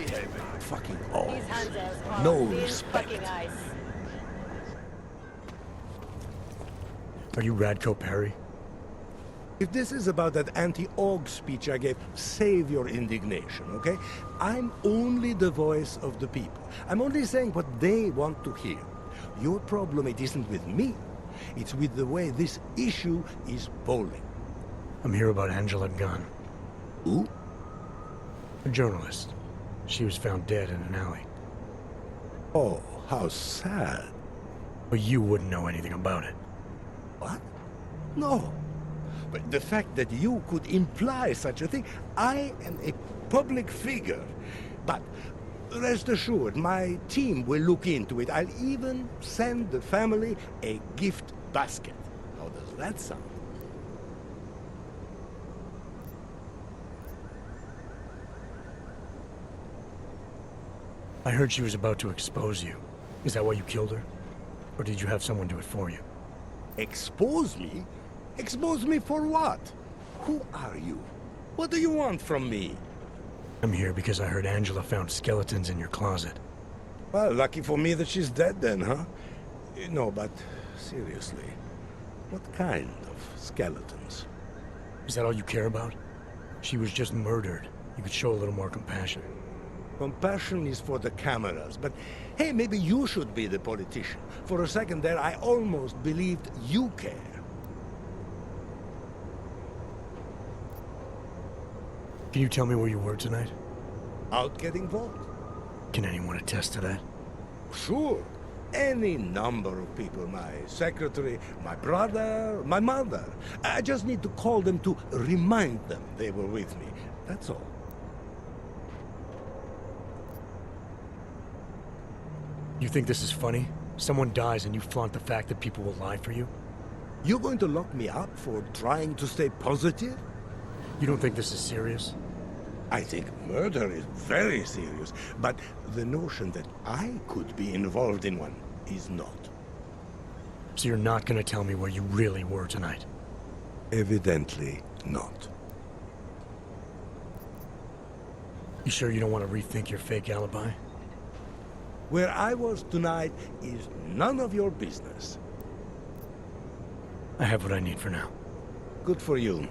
Fucking These old. Hanzos are No thin respect. fucking ice. Are you Radko Perry? If this is about that anti-AUG speech I gave, save your indignation, okay? I'm only the voice of the people. I'm only saying what they want to hear. Your problem, it isn't with me. It's with the way this issue is polling. I'm here about Angela Gunn, Who? a journalist. She was found dead in an alley. Oh, how sad. But you wouldn't know anything about it. What? No. But the fact that you could imply such a thing, I am a public figure. But rest assured, my team will look into it. I'll even send the family a gift basket. How does that sound? I heard she was about to expose you. Is that why you killed her? Or did you have someone do it for you? Expose me? Expose me for what? Who are you? What do you want from me? I'm here because I heard Angela found skeletons in your closet. Well, lucky for me that she's dead then, huh? No, but seriously, what kind of skeletons? Is that all you care about? She was just murdered. You could show a little more compassion. Compassion is for the cameras, but hey, maybe you should be the politician. For a second there, I almost believed you care. Can you tell me where you were tonight? Out getting vote? Can anyone attest to that? Sure. Any number of people. My secretary, my brother, my mother. I just need to call them to remind them they were with me. That's all. You think this is funny? Someone dies and you flaunt the fact that people will lie for you? You going to lock me up for trying to stay positive? You don't think this is serious? I think murder is very serious, but the notion that I could be involved in one is not. So you're not gonna tell me where you really were tonight? Evidently not. You sure you don't want to rethink your fake alibi? Where I was tonight is none of your business. I have what I need for now. Good for you.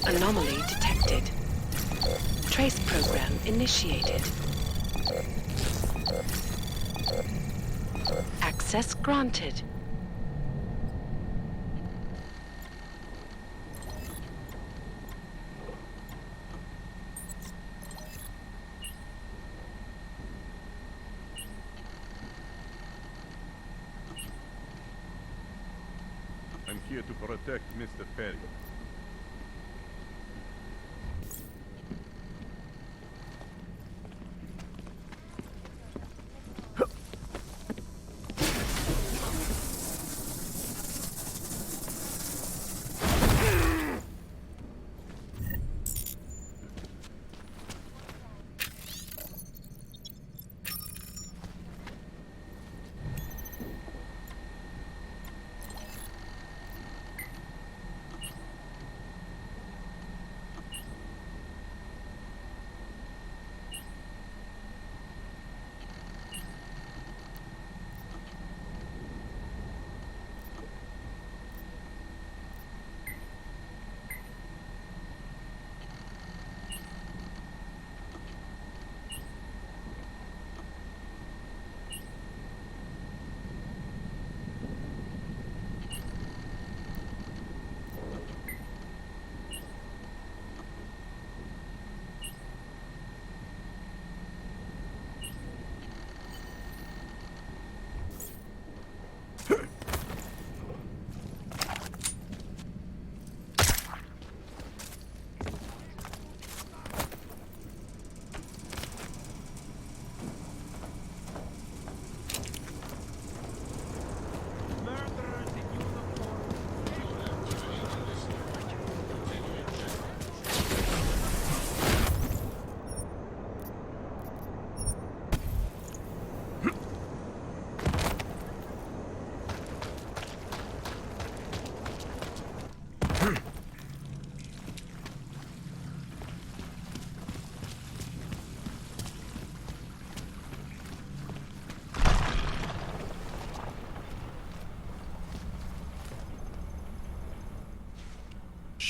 Anomaly detected. Trace program initiated. Access granted. I'm here to protect Mr. Perry.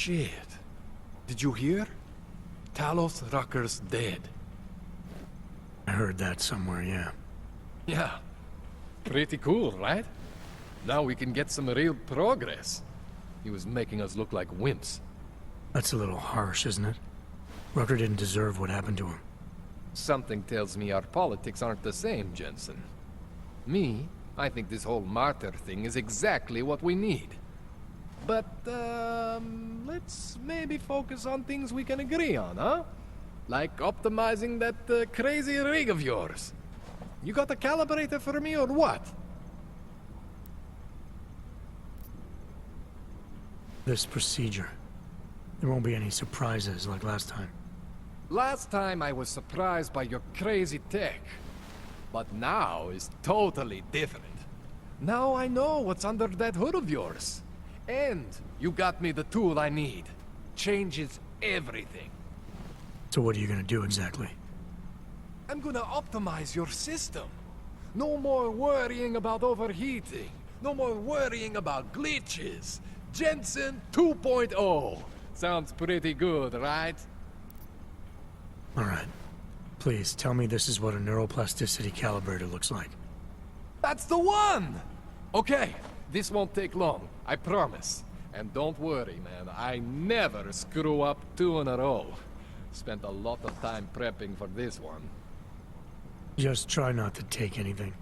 Shit. Did you hear? Talos Rucker's dead. I heard that somewhere, yeah. Yeah. Pretty cool, right? Now we can get some real progress. He was making us look like wimps. That's a little harsh, isn't it? Rucker didn't deserve what happened to him. Something tells me our politics aren't the same, Jensen. Me, I think this whole martyr thing is exactly what we need. But, let's maybe focus on things we can agree on, huh? Like optimizing that crazy rig of yours. You got a calibrator for me or what? This procedure. There won't be any surprises like last time. Last time I was surprised by your crazy tech. But now is totally different. Now I know what's under that hood of yours. And you got me the tool I need. Changes everything. So what are you gonna do exactly? I'm gonna optimize your system. No more worrying about overheating. No more worrying about glitches. Jensen 2.0. Sounds pretty good, right? Alright. Please, tell me this is what a neuroplasticity calibrator looks like. That's the one! Okay, this won't take long, I promise. And don't worry, man, I never screw up 2 in a row. Spent a lot of time prepping for this one. Just try not to take anything.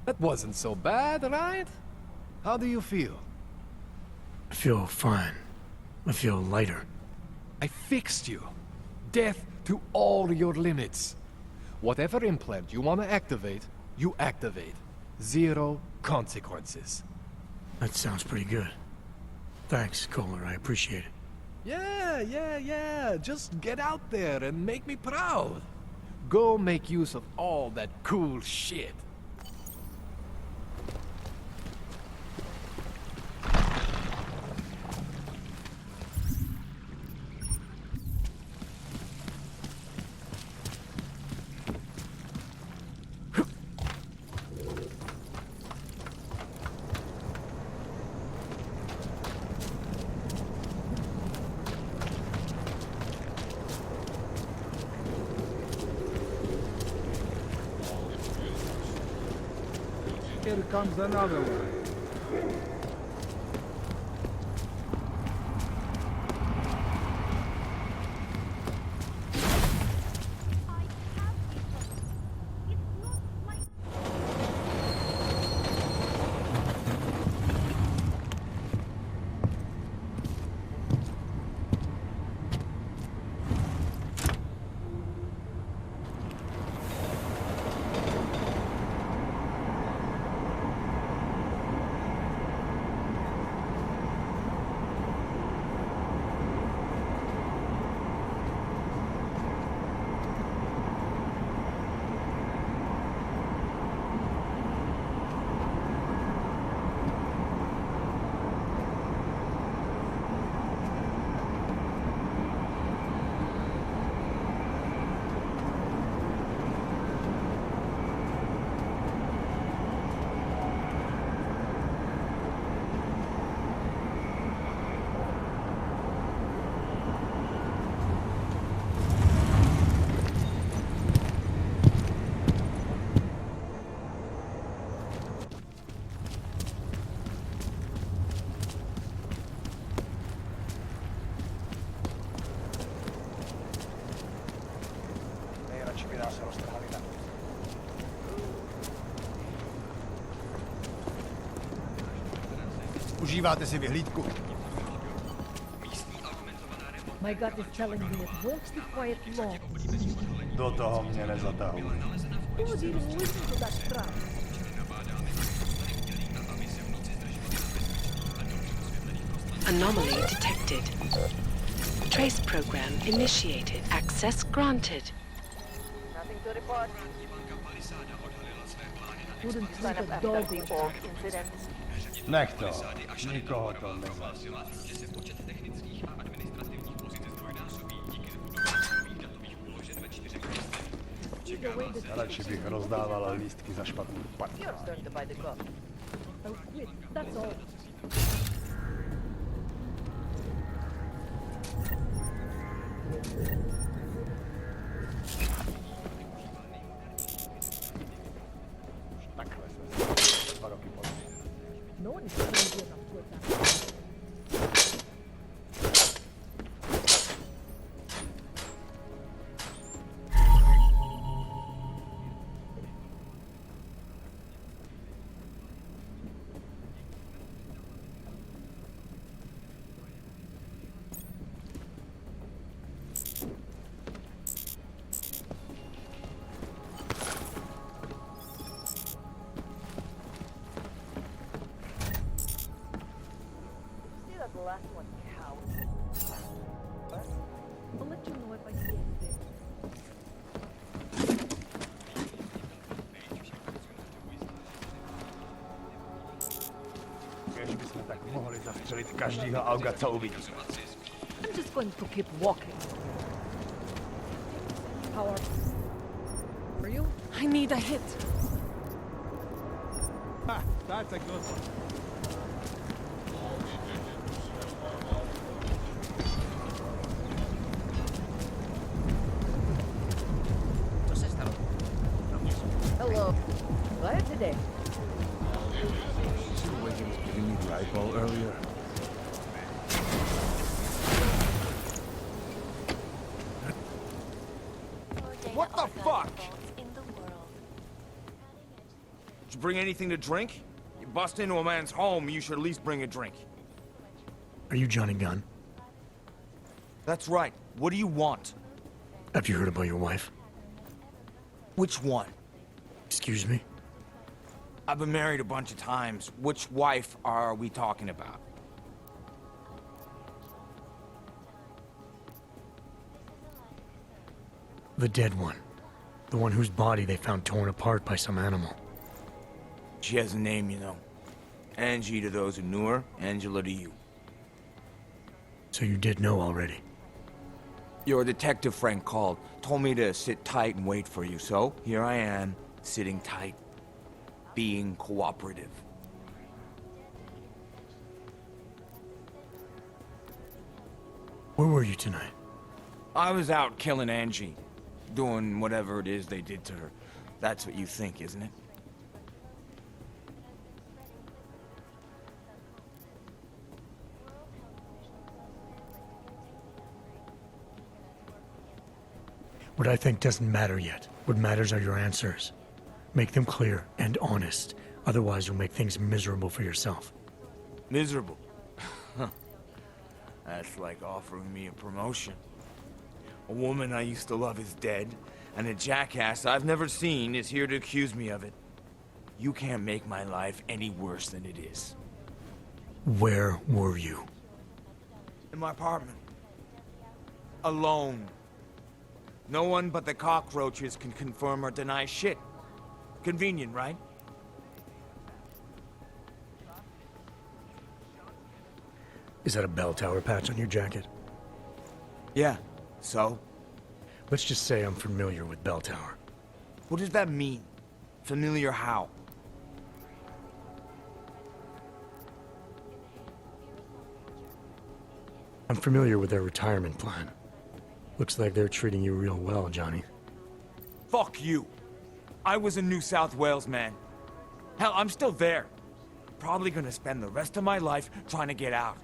That wasn't so bad, right? How do you feel? I feel fine. I feel lighter. I fixed you. Death to all your limits. Whatever implant you want to activate, you activate. 0 consequences. That sounds pretty good. Thanks, Kohler. I appreciate it. Yeah. Just get out there and make me proud. Go make use of all that cool shit. Here comes another one. Užíváte si vyhlídku? My gut is telling me it won't be quiet long. Do toho mě nezatahuj. Who would even listen to that crap? Anomaly detected. Trace program initiated. Access granted. Nothing to report. Wouldn't sign up a dog report incident. Nech to, nikoho to nezajímá. Radši bych rozdával lístky za špatný partner. Oh, quit. That's all. Takhle se 2 roky později. No one is crazy enough to attack. The last one counts. What? I'll let you know if I see anything. Když bychom tak mohli zastřelit každýho auga, co uvidíme. I'm just going to keep walking. Power. For you, I need a hit. Ha, that's a good one. Hello. Glad today. See the way he was giving me the eyeball earlier? What the fuck? Did you bring anything to drink? You bust into a man's home, you should at least bring a drink. Are you Johnny Gunn? That's right. What do you want? Have you heard about your wife? Which one? Excuse me? I've been married a bunch of times. Which wife are we talking about? The dead one. The one whose body they found torn apart by some animal. She has a name, you know. Angie to those who knew her, Angela to you. So you did know already. Your detective friend called, told me to sit tight and wait for you, so here I am, sitting tight, being cooperative. Where were you tonight? I was out killing Angie, doing whatever it is they did to her. That's what you think, isn't it? What I think doesn't matter yet. What matters are your answers. Make them clear and honest. Otherwise, you'll make things miserable for yourself. Miserable. That's like offering me a promotion. A woman I used to love is dead, and a jackass I've never seen is here to accuse me of it. You can't make my life any worse than it is. Where were you? In my apartment. Alone. No one but the cockroaches can confirm or deny shit. Convenient, right? Is that a bell tower patch on your jacket? Yeah. So? Let's just say I'm familiar with bell tower. What does that mean? Familiar how? I'm familiar with their retirement plan. Looks like they're treating you real well, Johnny. Fuck you. I was in New South Wales, man. Hell, I'm still there. Probably gonna spend the rest of my life trying to get out.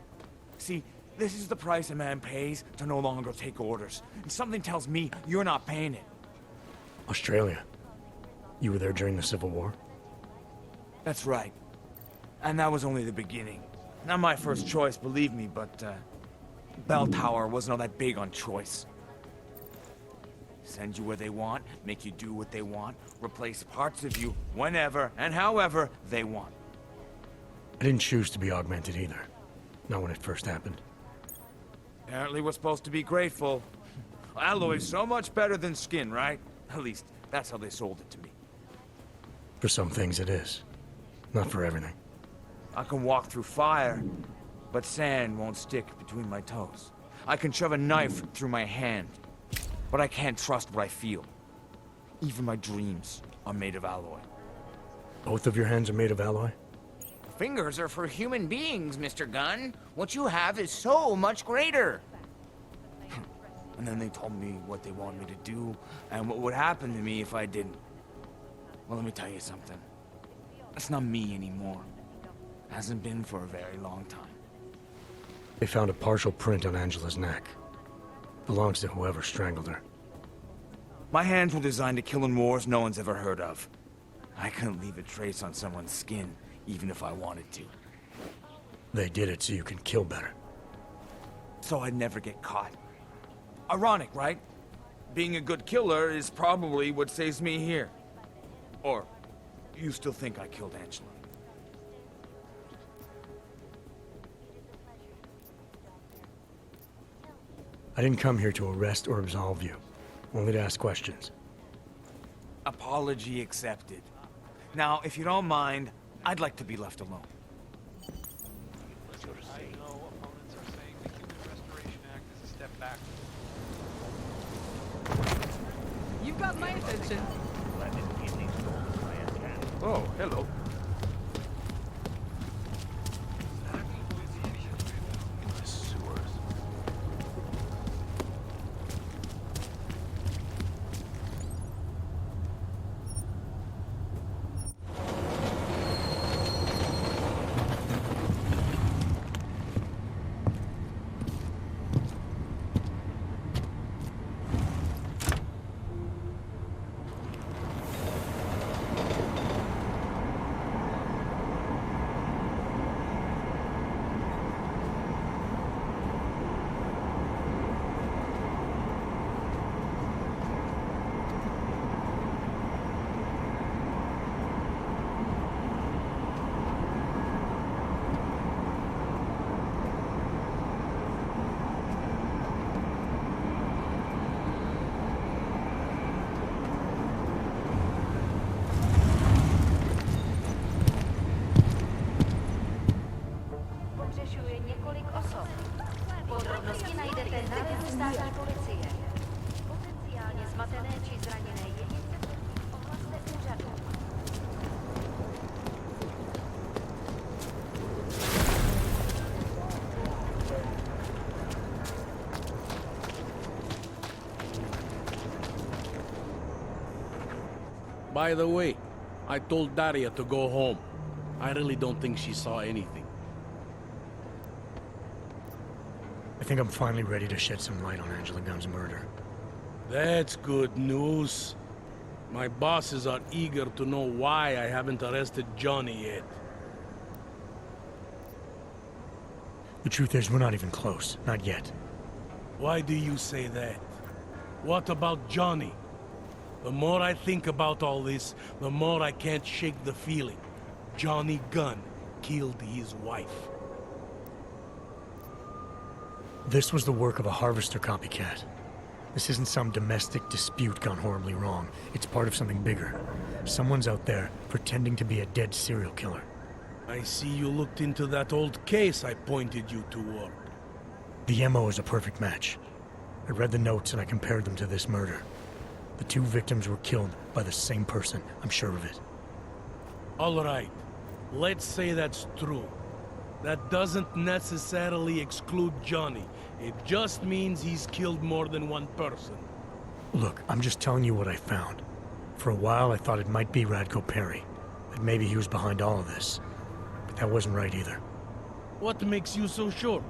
See, this is the price a man pays to no longer take orders. And something tells me you're not paying it. Australia. You were there during the Civil War? That's right. And that was only the beginning. Not my first choice, believe me, but, Bell Tower wasn't all that big on choice. Send you where they want, make you do what they want, replace parts of you whenever and however they want. I didn't choose to be augmented either. Not when it first happened. Apparently we're supposed to be grateful. Alloy's so much better than skin, right? At least, that's how they sold it to me. For some things it is. Not for everything. I can walk through fire, but sand won't stick between my toes. I can shove a knife through my hand, but I can't trust what I feel. Even my dreams are made of alloy. Both of your hands are made of alloy? Fingers are for human beings, Mr. Gunn. What you have is so much greater. And then they told me what they wanted me to do, and what would happen to me if I didn't. Well, let me tell you something. That's not me anymore. Hasn't been for a very long time. They found a partial print on Angela's neck. Belongs to whoever strangled her. My hands were designed to kill in wars no one's ever heard of. I couldn't leave a trace on someone's skin, even if I wanted to. They did it so you can kill better. So I'd never get caught. Ironic, right? Being a good killer is probably what saves me here. Or, you still think I killed Angela? I didn't come here to arrest or absolve you. Only to ask questions. Apology accepted. Now, if you don't mind, I'd like to be left alone. You've got my attention. Oh, hello. By the way, I told Daria to go home. I really don't think she saw anything. I think I'm finally ready to shed some light on Angela Gunn's murder. That's good news. My bosses are eager to know why I haven't arrested Johnny yet. The truth is, we're not even close. Not yet. Why do you say that? What about Johnny? The more I think about all this, the more I can't shake the feeling. Johnny Gunn killed his wife. This was the work of a harvester copycat. This isn't some domestic dispute gone horribly wrong. It's part of something bigger. Someone's out there pretending to be a dead serial killer. I see you looked into that old case I pointed you toward. The MO is a perfect match. I read the notes and I compared them to this murder. The two victims were killed by the same person, I'm sure of it. All right. Let's say that's true. That doesn't necessarily exclude Johnny. It just means he's killed more than one person. Look, I'm just telling you what I found. For a while, I thought it might be Radko Perry. That maybe he was behind all of this. But that wasn't right either. What makes you so sure?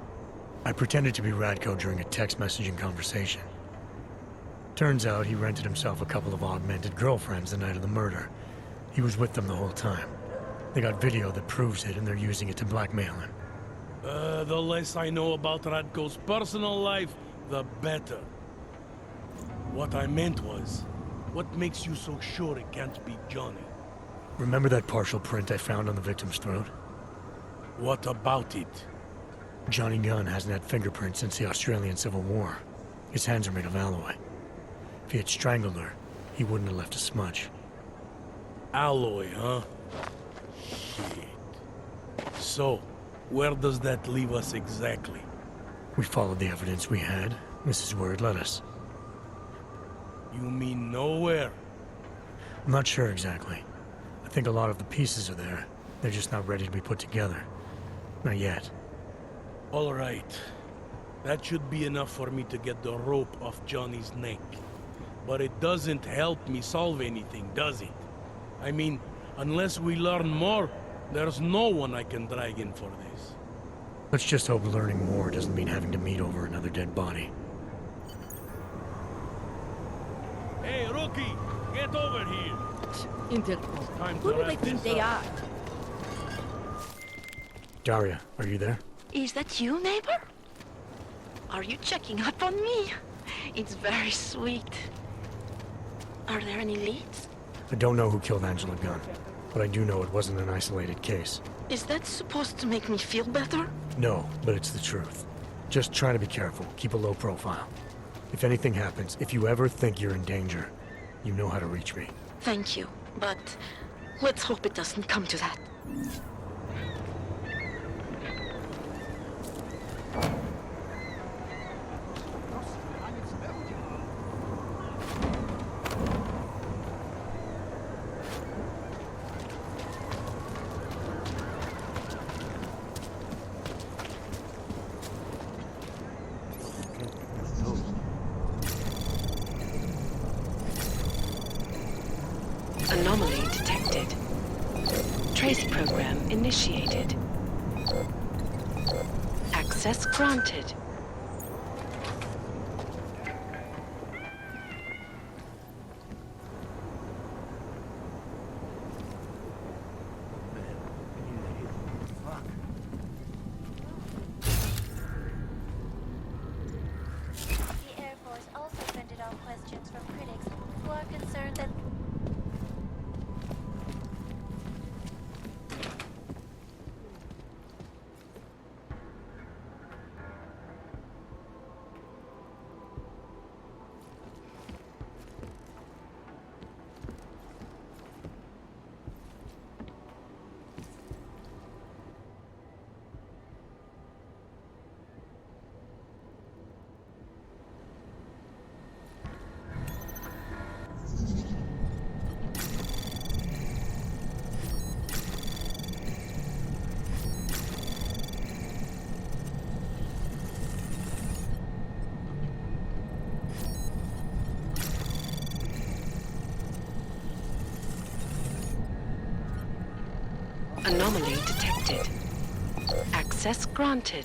I pretended to be Radko during a text messaging conversation. Turns out he rented himself a couple of augmented girlfriends the night of the murder. He was with them the whole time. They got video that proves it, and they're using it to blackmail him. The less I know about Radko's personal life, the better. What I meant was, what makes you so sure it can't be Johnny? Remember that partial print I found on the victim's throat? What about it? Johnny Gunn hasn't had fingerprints since the Australian Civil War. His hands are made of alloy. If he had strangled her, he wouldn't have left a smudge. Alloy, huh? Shit. So, where does that leave us exactly? We followed the evidence we had. This is where it led us. You mean nowhere? I'm not sure exactly. I think a lot of the pieces are there. They're just not ready to be put together. Not yet. All right. That should be enough for me to get the rope off Johnny's neck. But it doesn't help me solve anything, does it? I mean, unless we learn more, there's no one I can drag in for this. Let's just hope learning more doesn't mean having to meet over another dead body. Hey, rookie! Get over here! Interpol. Who do they think they are? Daria, are you there? Is that you, neighbor? Are you checking up on me? It's very sweet. Are there any leads? I don't know who killed Angela Gunn, but I do know it wasn't an isolated case. Is that supposed to make me feel better? No, but it's the truth. Just try to be careful. Keep a low profile. If anything happens, if you ever think you're in danger, you know how to reach me. Thank you, but let's hope it doesn't come to that. Anomaly detected. Trace program initiated. Access granted. The Air Force also fended off questions from critics who are concerned that Anomaly detected. Access granted.